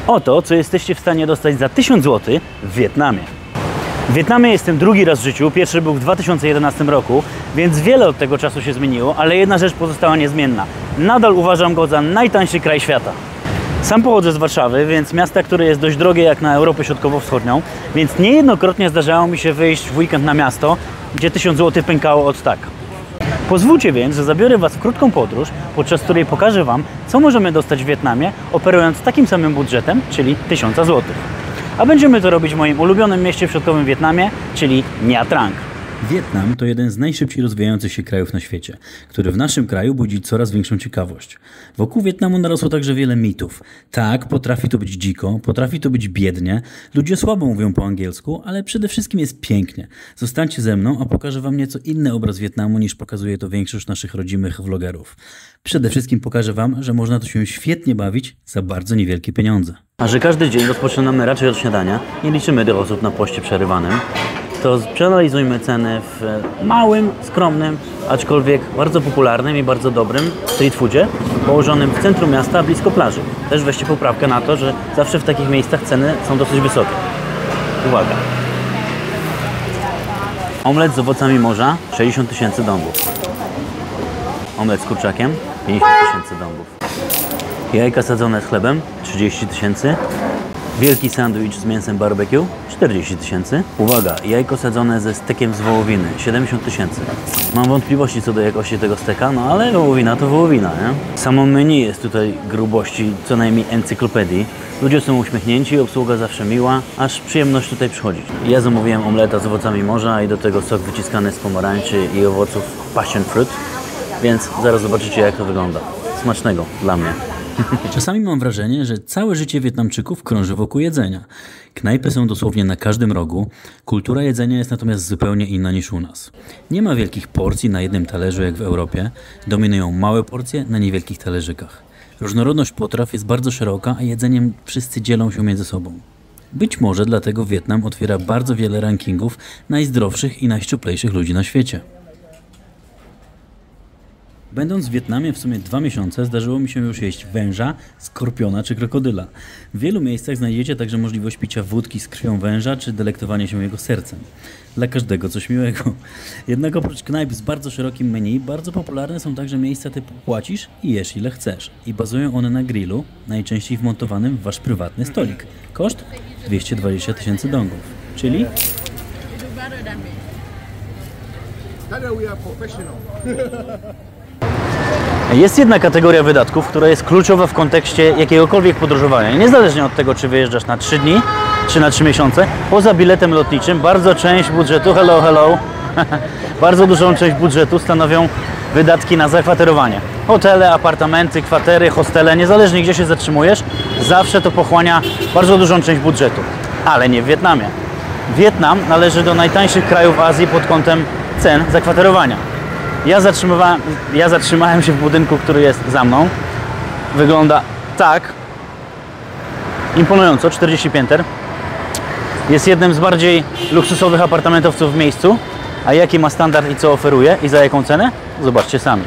Oto, co jesteście w stanie dostać za 1000 zł w Wietnamie. W Wietnamie jestem drugi raz w życiu, pierwszy był w 2011 roku, więc wiele od tego czasu się zmieniło, ale jedna rzecz pozostała niezmienna. Nadal uważam go za najtańszy kraj świata. Sam pochodzę z Warszawy, więc miasta, które jest dość drogie jak na Europę Środkowo-Wschodnią, więc niejednokrotnie zdarzało mi się wyjść w weekend na miasto, gdzie 1000 zł pękało od tak. Pozwólcie więc, że zabiorę Was w krótką podróż, podczas której pokażę Wam, co możemy dostać w Wietnamie, operując takim samym budżetem, czyli 1000 zł. A będziemy to robić w moim ulubionym mieście w środkowym Wietnamie, czyli Nha Trang. Wietnam to jeden z najszybciej rozwijających się krajów na świecie, który w naszym kraju budzi coraz większą ciekawość. Wokół Wietnamu narosło także wiele mitów. Tak, potrafi to być dziko, potrafi to być biednie, ludzie słabo mówią po angielsku, ale przede wszystkim jest pięknie. Zostańcie ze mną, a pokażę Wam nieco inny obraz Wietnamu niż pokazuje to większość naszych rodzimych vlogerów. Przede wszystkim pokażę Wam, że można tu się świetnie bawić za bardzo niewielkie pieniądze. A że każdy dzień rozpoczynamy raczej od śniadania, nie liczymy do osób na poście przerywanym, to przeanalizujmy ceny w małym, skromnym, aczkolwiek bardzo popularnym i bardzo dobrym street foodzie położonym w centrum miasta, blisko plaży. Też weźcie poprawkę na to, że zawsze w takich miejscach ceny są dosyć wysokie. Uwaga! Omlet z owocami morza 60 000 dongów. Omlet z kurczakiem 50 000 dongów. Jajka sadzone z chlebem 30 000. Wielki sandwich z mięsem barbecue 40 000. Uwaga, jajko sadzone ze stekiem z wołowiny 70 000. Mam wątpliwości co do jakości tego steka, no ale wołowina to wołowina, nie? Samo menu jest tutaj grubości co najmniej encyklopedii. Ludzie są uśmiechnięci, obsługa zawsze miła, aż przyjemność tutaj przychodzić. Ja zamówiłem omleta z owocami morza i do tego sok wyciskany z pomarańczy i owoców passion fruit, więc zaraz zobaczycie jak to wygląda. Smacznego dla mnie. Czasami mam wrażenie, że całe życie Wietnamczyków krąży wokół jedzenia. Knajpy są dosłownie na każdym rogu, kultura jedzenia jest natomiast zupełnie inna niż u nas. Nie ma wielkich porcji na jednym talerzu jak w Europie, dominują małe porcje na niewielkich talerzykach. Różnorodność potraw jest bardzo szeroka, a jedzeniem wszyscy dzielą się między sobą. Być może dlatego Wietnam otwiera bardzo wiele rankingów najzdrowszych i najszczuplejszych ludzi na świecie. Będąc w Wietnamie w sumie 2 miesiące, zdarzyło mi się już jeść węża, skorpiona czy krokodyla. W wielu miejscach znajdziecie także możliwość picia wódki z krwią węża czy delektowania się jego sercem. Dla każdego coś miłego. Jednak oprócz knajp z bardzo szerokim menu, bardzo popularne są także miejsca typu płacisz i jesz ile chcesz. I bazują one na grillu, najczęściej wmontowanym w wasz prywatny stolik. Koszt 220 000 dongów, czyli... Jest jedna kategoria wydatków, która jest kluczowa w kontekście jakiegokolwiek podróżowania. Niezależnie od tego, czy wyjeżdżasz na 3 dni, czy na 3 miesiące, poza biletem lotniczym, bardzo część budżetu, hello, bardzo dużą część budżetu stanowią wydatki na zakwaterowanie. Hotele, apartamenty, kwatery, hostele, niezależnie gdzie się zatrzymujesz, zawsze to pochłania bardzo dużą część budżetu. Ale nie w Wietnamie. Wietnam należy do najtańszych krajów Azji pod kątem cen zakwaterowania. Ja zatrzymałem się w budynku, który jest za mną. Wygląda tak imponująco, 40 pięter. Jest jednym z bardziej luksusowych apartamentowców w miejscu. A jaki ma standard i co oferuje i za jaką cenę? Zobaczcie sami.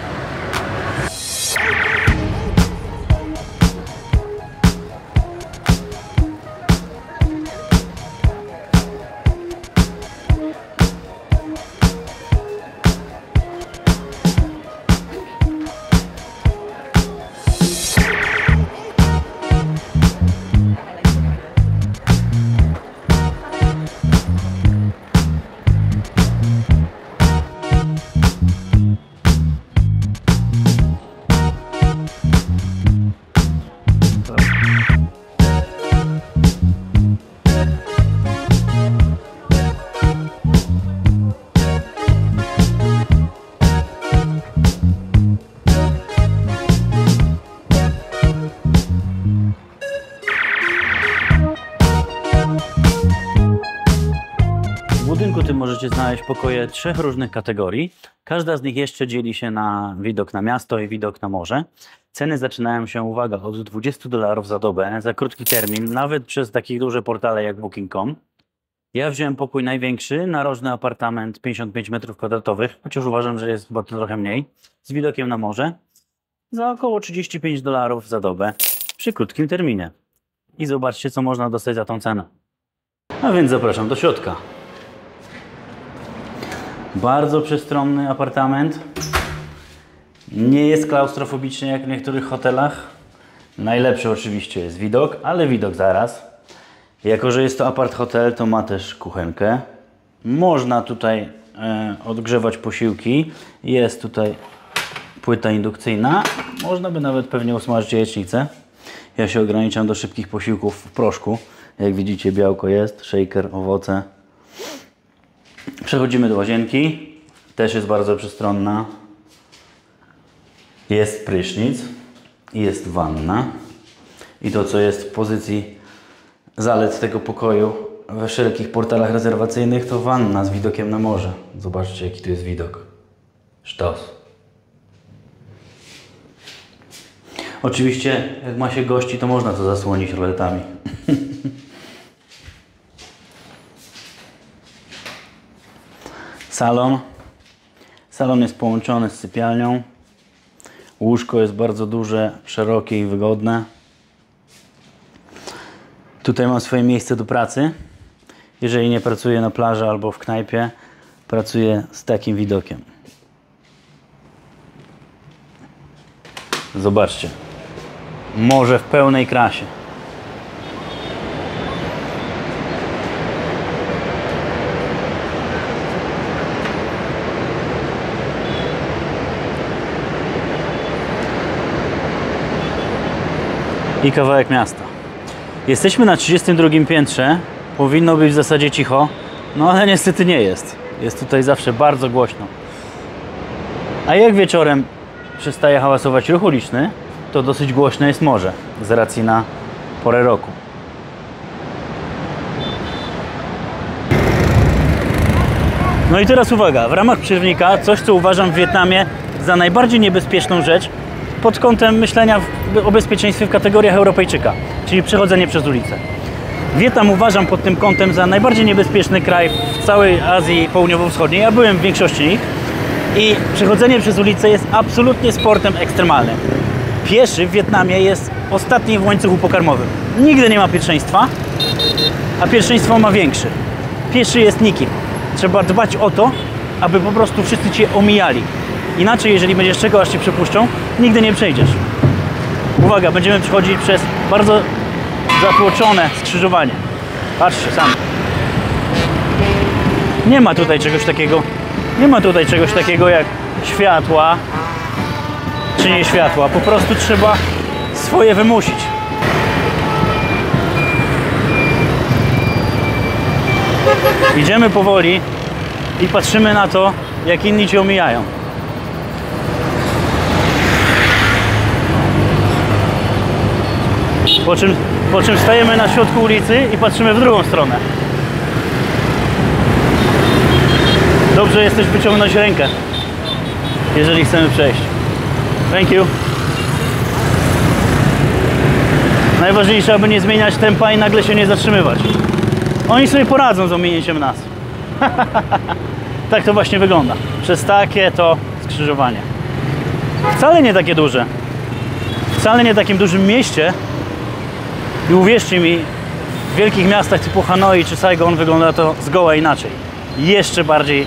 W budynku tym możecie znaleźć pokoje 3 różnych kategorii. Każda z nich jeszcze dzieli się na widok na miasto i widok na morze. Ceny zaczynają się, uwaga, od $20 za dobę, za krótki termin, nawet przez takie duże portale jak Booking.com. Ja wziąłem pokój największy, narożny apartament 55 m2, chociaż uważam, że jest chyba trochę mniej, z widokiem na morze, za około $35 za dobę przy krótkim terminie. i zobaczcie, co można dostać za tą cenę. A więc zapraszam do środka. Bardzo przestronny apartament. Nie jest klaustrofobicznie jak w niektórych hotelach. Najlepszy oczywiście jest widok, ale widok zaraz. Jako że jest to apart hotel, to ma też kuchenkę. Można tutaj odgrzewać posiłki. Jest tutaj płyta indukcyjna. Można by nawet pewnie usmażyć jajecznicę. Ja się ograniczam do szybkich posiłków w proszku. Jak widzicie, białko jest, shaker, owoce. Przechodzimy do łazienki. Też jest bardzo przestronna. Jest prysznic. Jest wanna. I to, co jest w pozycji zalet tego pokoju we wszelkich portalach rezerwacyjnych, to wanna z widokiem na morze. Zobaczcie, jaki tu jest widok. Sztos. Oczywiście, jak ma się gości, to można to zasłonić roletami. Salon. Salon jest połączony z sypialnią. Łóżko jest bardzo duże, szerokie i wygodne. Tutaj mam swoje miejsce do pracy. Jeżeli nie pracuję na plaży albo w knajpie, pracuję z takim widokiem. Zobaczcie. Morze w pełnej krasie. I kawałek miasta. Jesteśmy na 32 piętrze. Powinno być w zasadzie cicho, no ale niestety nie jest. Jest tutaj zawsze bardzo głośno. A jak wieczorem przestaje hałasować ruch uliczny, to dosyć głośne jest morze z racji na porę roku. No i teraz uwaga, w ramach przerwnika coś, co uważam w Wietnamie za najbardziej niebezpieczną rzecz pod kątem myślenia o bezpieczeństwie w kategoriach Europejczyka, czyli przechodzenie przez ulicę. Wietnam uważam pod tym kątem za najbardziej niebezpieczny kraj w całej Azji Południowo-Wschodniej. Ja byłem w większości nich i przechodzenie przez ulicę jest absolutnie sportem ekstremalnym. Pieszy w Wietnamie jest ostatni w łańcuchu pokarmowym. Nigdy nie ma pierwszeństwa, a pierwszeństwo ma większy. Pieszy jest nikim. Trzeba dbać o to, aby po prostu wszyscy Cię omijali. Inaczej, jeżeli będziesz czekał, aż Cię przepuszczą, nigdy nie przejdziesz. Uwaga, będziemy przechodzić przez bardzo zatłoczone skrzyżowanie. Patrzcie sami. Nie ma tutaj czegoś takiego. Nie ma tutaj czegoś takiego jak światła czy nie światła. Po prostu trzeba swoje wymusić. Idziemy powoli i patrzymy na to, jak inni Cię omijają. Po czym stajemy na środku ulicy i patrzymy w drugą stronę. Dobrze jest też wyciągnąć rękę, jeżeli chcemy przejść. Thank you. Najważniejsze, aby nie zmieniać tempa i nagle się nie zatrzymywać. Oni sobie poradzą z ominięciem nas. Tak to właśnie wygląda. Przez takie to skrzyżowanie. Wcale nie takie duże. Wcale nie takim dużym mieście. I uwierzcie mi, w wielkich miastach typu Hanoi czy Saigon wygląda to zgoła inaczej. Jeszcze bardziej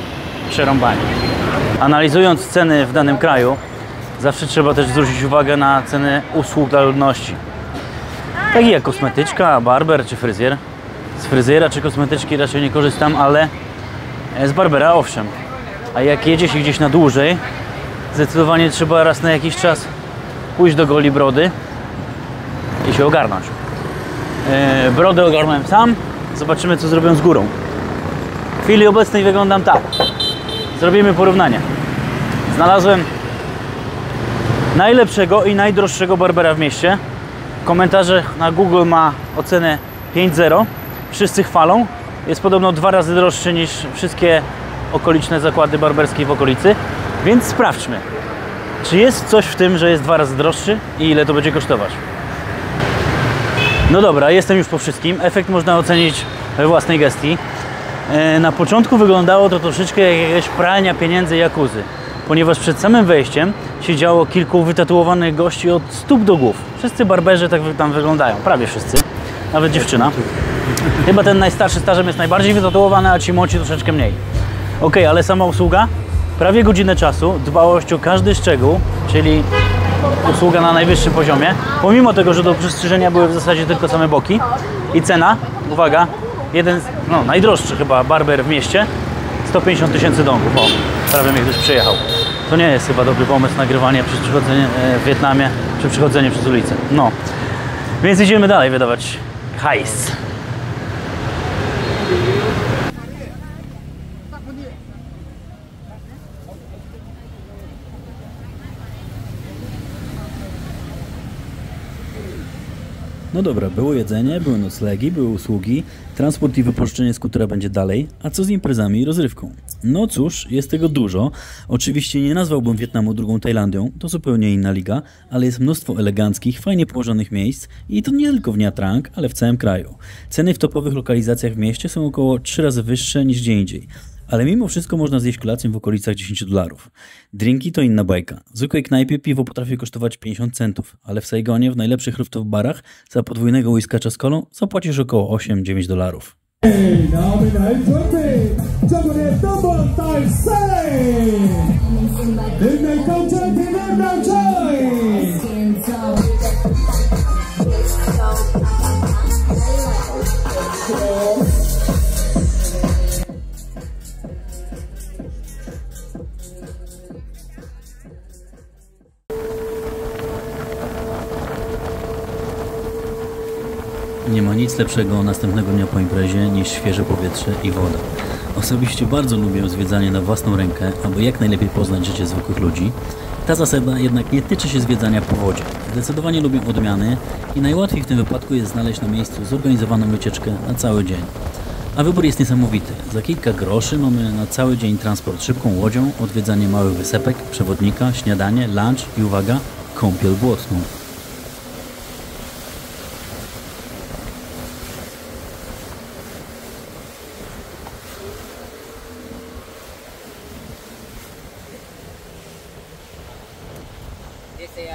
przerąbanie. Analizując ceny w danym kraju, zawsze trzeba też zwrócić uwagę na ceny usług dla ludności. Takie jak kosmetyczka, barber czy fryzjer. Z fryzjera czy kosmetyczki raczej nie korzystam, ale z barbera owszem. A jak jedzie się gdzieś na dłużej, zdecydowanie trzeba raz na jakiś czas pójść do goli brody i się ogarnąć. Brodę ogarnąłem sam. Zobaczymy, co zrobią z górą. W chwili obecnej wyglądam tak. Zrobimy porównanie. Znalazłem najlepszego i najdroższego barbera w mieście. Komentarze na Google ma ocenę 5.0. Wszyscy chwalą. Jest podobno 2 razy droższy niż wszystkie okoliczne zakłady barberskie w okolicy. Więc sprawdźmy, czy jest coś w tym, że jest 2 razy droższy i ile to będzie kosztować. No dobra, jestem już po wszystkim. Efekt można ocenić we własnej gestii. Na początku wyglądało to troszeczkę jak jakaś pralnia pieniędzy jakuzy, ponieważ przed samym wejściem siedziało kilku wytatuowanych gości od stóp do głów. Wszyscy barberzy tak tam wyglądają, prawie wszyscy. nawet dziewczyna. Chyba ten najstarszy stażem jest najbardziej wytatuowany, a ci młodzi troszeczkę mniej. Ok, ale sama usługa? Prawie godzinę czasu, dbałość o każdy szczegół, czyli usługa na najwyższym poziomie. Pomimo tego, że do przystrzyżenia były w zasadzie tylko same boki. I cena, uwaga, jeden z, najdroższy chyba barber w mieście, 150 000 dongów. O, prawie mnie ktoś przyjechał. To nie jest chyba dobry pomysł nagrywanie przez przychodzenie w Wietnamie, przy przychodzeniu przez ulicę. No, więc idziemy dalej wydawać hajs. No dobra, było jedzenie, były noclegi, były usługi, transport i wypożyczenie skutera będzie dalej, a co z imprezami i rozrywką? No cóż, jest tego dużo. Oczywiście nie nazwałbym Wietnamu drugą Tajlandią, to zupełnie inna liga, ale jest mnóstwo eleganckich, fajnie położonych miejsc i to nie tylko w Nha Trang, ale w całym kraju. Ceny w topowych lokalizacjach w mieście są około 3 razy wyższe niż gdzie indziej. Ale mimo wszystko można zjeść kolację w okolicach $10. Drinki to inna bajka. W zwykłej knajpie piwo potrafi kosztować 50 centów, ale w Saigonie w najlepszych rooftop barach za podwójnego whiskacza z kolą zapłacisz około $8-9. Nie ma nic lepszego następnego dnia po imprezie niż świeże powietrze i woda. Osobiście bardzo lubię zwiedzanie na własną rękę, aby jak najlepiej poznać życie zwykłych ludzi. Ta zasada jednak nie tyczy się zwiedzania po wodzie. Zdecydowanie lubię odmiany i najłatwiej w tym wypadku jest znaleźć na miejscu zorganizowaną wycieczkę na cały dzień. A wybór jest niesamowity. Za kilka groszy mamy na cały dzień transport szybką łodzią, odwiedzanie małych wysepek, przewodnika, śniadanie, lunch i uwaga, kąpiel błotną.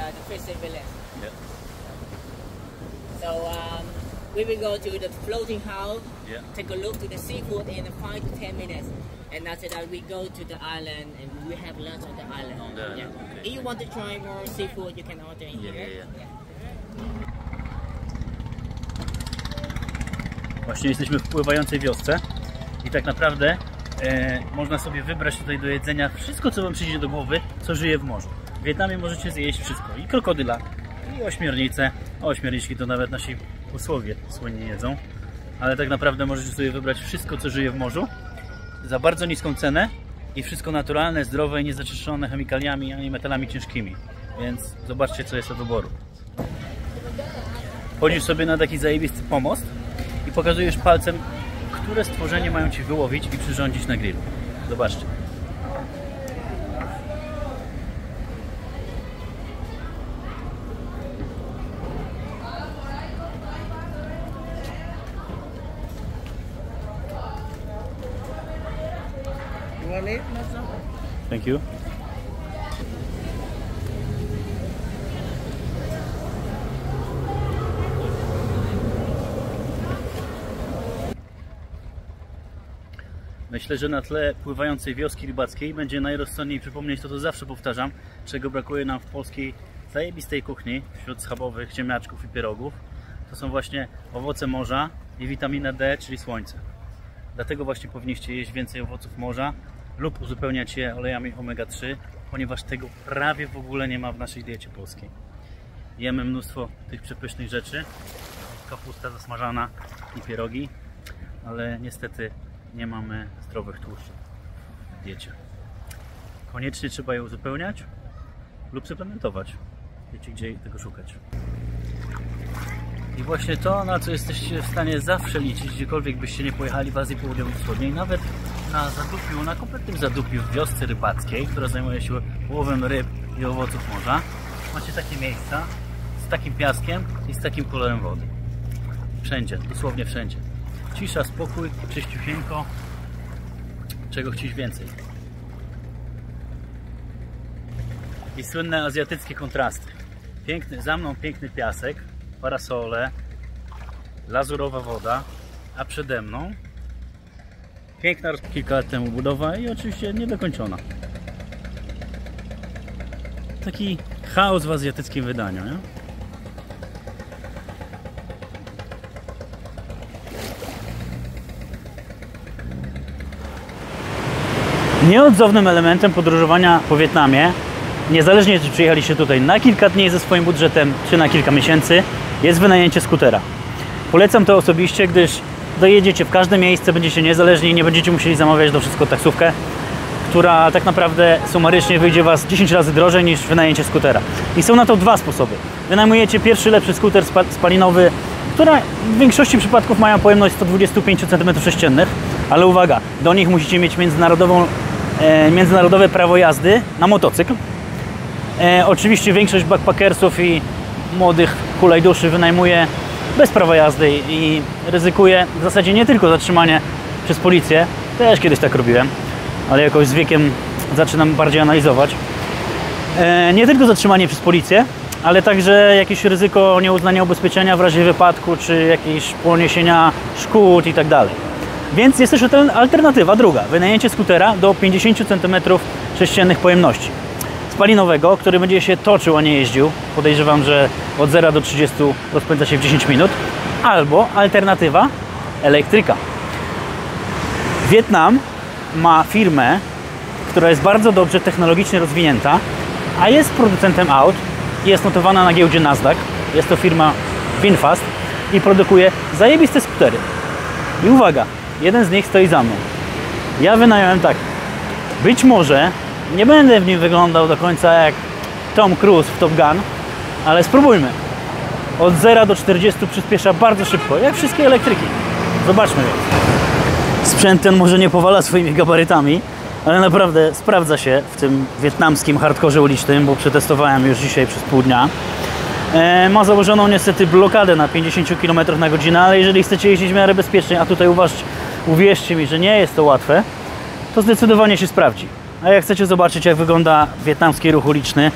The fishing village. Yeah. So we will go to the floating house. Yeah. Take a look to the seafood in 5 to 10 minutes, and after that we go to the island and we have lunch on the island. Yeah. Okay. If you want to try more seafood, you can order in here. Yeah. Właśnie jesteśmy w pływającej wiosce i tak naprawdę można sobie wybrać tutaj do jedzenia wszystko, co wam przyjdzie do głowy, co żyje w morzu. W Wietnamie możecie zjeść wszystko. I krokodyla, i ośmiornicę. Ośmiorniczki to nawet nasi posłowie słynnie jedzą. Ale tak naprawdę możecie sobie wybrać wszystko, co żyje w morzu za bardzo niską cenę i wszystko naturalne, zdrowe i niezaczyszczone chemikaliami ani metalami ciężkimi. Więc zobaczcie, co jest do wyboru. Chodzisz sobie na taki zajebisty pomost i pokazujesz palcem, które stworzenie mają ci wyłowić i przyrządzić na grillu. Zobaczcie. Thank you. Myślę, że na tle pływającej wioski rybackiej będzie najrozsądniej przypomnieć to, co zawsze powtarzam, czego brakuje nam w polskiej zajebistej kuchni wśród schabowych ziemniaczków i pierogów. To są właśnie owoce morza i witamina D, czyli słońce. Dlatego właśnie powinniście jeść więcej owoców morza lub uzupełniać je olejami omega-3, ponieważ tego prawie w ogóle nie ma w naszej diecie polskiej. Jemy mnóstwo tych przepysznych rzeczy, kapusta zasmażana i pierogi, ale niestety nie mamy zdrowych tłuszczów w diecie. Koniecznie trzeba je uzupełniać lub suplementować. Wiecie, gdzie tego szukać. I właśnie to, na co jesteście w stanie zawsze liczyć, gdziekolwiek byście nie pojechali w Azji Południowo-Wschodniej, nawet na zadupiu, na kompletnym zadupiu w wiosce rybackiej, która zajmuje się łowem ryb i owoców morza, macie takie miejsca z takim piaskiem i z takim kolorem wody. Wszędzie, dosłownie wszędzie. Cisza, spokój, czyściusieńko. Czego chcieć więcej. I słynne azjatyckie kontrasty. Piękny, za mną piękny piasek, parasole, lazurowa woda, a przede mną piękna, kilka lat temu budowa i oczywiście niedokończona. Taki chaos w azjatyckim wydaniu, nie? Nieodzownym elementem podróżowania po Wietnamie, niezależnie czy przyjechaliście tutaj na kilka dni ze swoim budżetem, czy na kilka miesięcy, jest wynajęcie skutera. Polecam to osobiście, gdyż dojedziecie w każde miejsce, będziecie niezależni i nie będziecie musieli zamawiać do wszystko taksówkę, która tak naprawdę sumarycznie wyjdzie Was 10 razy drożej niż wynajęcie skutera. I są na to dwa sposoby. Wynajmujecie pierwszy lepszy skuter spalinowy, która w większości przypadków mają pojemność 125 cm3, ale uwaga, do nich musicie mieć międzynarodowe prawo jazdy na motocykl. Oczywiście większość backpackersów i młodych hulajduszy wynajmuje bez prawa jazdy i ryzykuje w zasadzie nie tylko zatrzymanie przez policję, też kiedyś tak robiłem, ale jakoś z wiekiem zaczynam bardziej analizować. Nie tylko zatrzymanie przez policję, ale także jakieś ryzyko nieuznania ubezpieczenia w razie wypadku, czy jakieś poniesienia szkód i tak dalej. Więc jest też alternatywa druga, wynajęcie skutera do 50 cm3 pojemności. Spalinowego, który będzie się toczył, a nie jeździł. Podejrzewam, że od 0 do 30 rozpędza się w 10 minut. Albo alternatywa elektryka. Wietnam ma firmę, która jest bardzo dobrze technologicznie rozwinięta, a jest producentem aut. Jest notowana na giełdzie Nasdaq. Jest to firma VinFast i produkuje zajebiste skutery. I uwaga, jeden z nich stoi za mną. Ja wynająłem tak. Być może nie będę w nim wyglądał do końca jak Tom Cruise w Top Gun, ale spróbujmy. Od 0 do 40 przyspiesza bardzo szybko, jak wszystkie elektryki. Zobaczmy więc. Sprzęt ten może nie powala swoimi gabarytami, ale naprawdę sprawdza się w tym wietnamskim hardkorze ulicznym, bo przetestowałem już dzisiaj przez pół dnia. Ma założoną niestety blokadę na 50 km/h, ale jeżeli chcecie jeździć w miarę bezpiecznie, a tutaj uwierzcie mi, że nie jest to łatwe, to zdecydowanie się sprawdzi. A jak chcecie zobaczyć, jak wygląda wietnamski ruch uliczny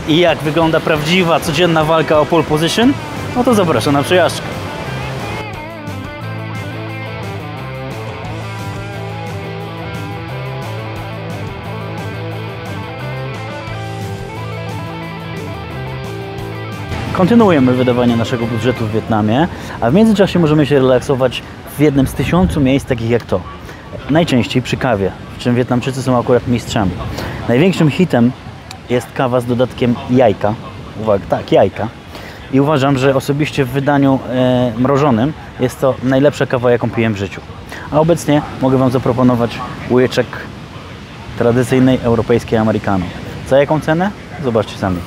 i jak wygląda prawdziwa, codzienna walka o pole position, no to zapraszam na przejażdżkę. Kontynuujemy wydawanie naszego budżetu w Wietnamie, a w międzyczasie możemy się relaksować w jednym z 1000 miejsc takich jak to. Najczęściej przy kawie, w czym Wietnamczycy są akurat mistrzami. Największym hitem jest kawa z dodatkiem jajka. Uwaga, tak, jajka. I uważam, że osobiście w wydaniu mrożonym jest to najlepsza kawa, jaką piłem w życiu. A obecnie mogę Wam zaproponować łyczek tradycyjnej europejskiej americano. Za jaką cenę? Zobaczcie sami.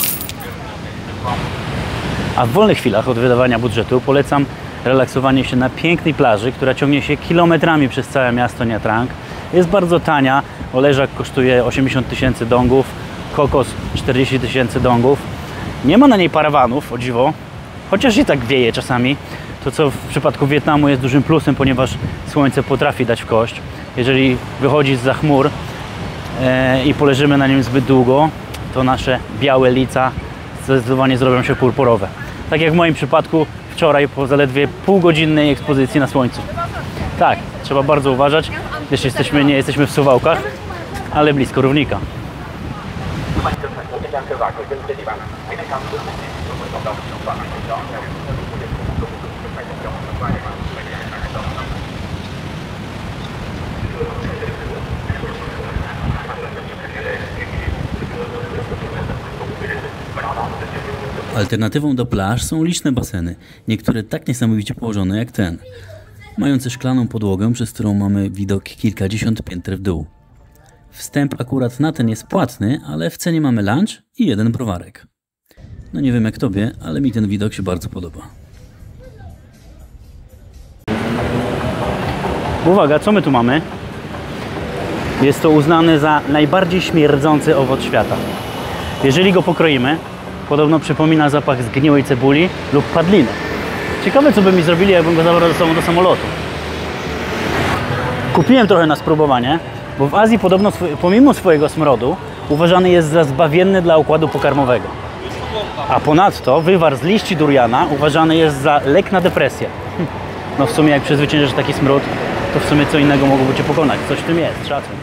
A w wolnych chwilach od wydawania budżetu polecam relaksowanie się na pięknej plaży, która ciągnie się kilometrami przez całe miasto Nha Trang. Jest bardzo tania, oleżak kosztuje 80 000 dongów, kokos 40 000 dongów. Nie ma na niej parawanów, o dziwo, chociaż i tak wieje czasami. To co w przypadku Wietnamu jest dużym plusem, ponieważ słońce potrafi dać w kość. Jeżeli wychodzi zza chmur i poleżymy na nim zbyt długo, to nasze białe lica zdecydowanie zrobią się purpurowe. Tak jak w moim przypadku wczoraj po zaledwie półgodzinnej ekspozycji na słońcu. Tak, trzeba bardzo uważać, gdyż nie jesteśmy w Suwałkach, ale blisko równika. Alternatywą do plaż są liczne baseny, niektóre tak niesamowicie położone jak ten, mające szklaną podłogę, przez którą mamy widok kilkadziesiąt pięter w dół. Wstęp akurat na ten jest płatny, ale w cenie mamy lunch i jeden browarek. No nie wiem jak Tobie, ale mi ten widok się bardzo podoba. Uwaga, co my tu mamy? Jest to uznany za najbardziej śmierdzący owoc świata. Jeżeli go pokroimy, podobno przypomina zapach zgniłej cebuli lub padliny. Ciekawe, co by mi zrobili, jakbym go zabrał ze sobą do samolotu. Kupiłem trochę na spróbowanie, bo w Azji podobno pomimo swojego smrodu uważany jest za zbawienny dla układu pokarmowego. A ponadto wywar z liści duriana uważany jest za lek na depresję. No w sumie jak przezwyciężysz taki smród, to w sumie co innego mogłoby Cię pokonać. Coś w tym jest, szacun.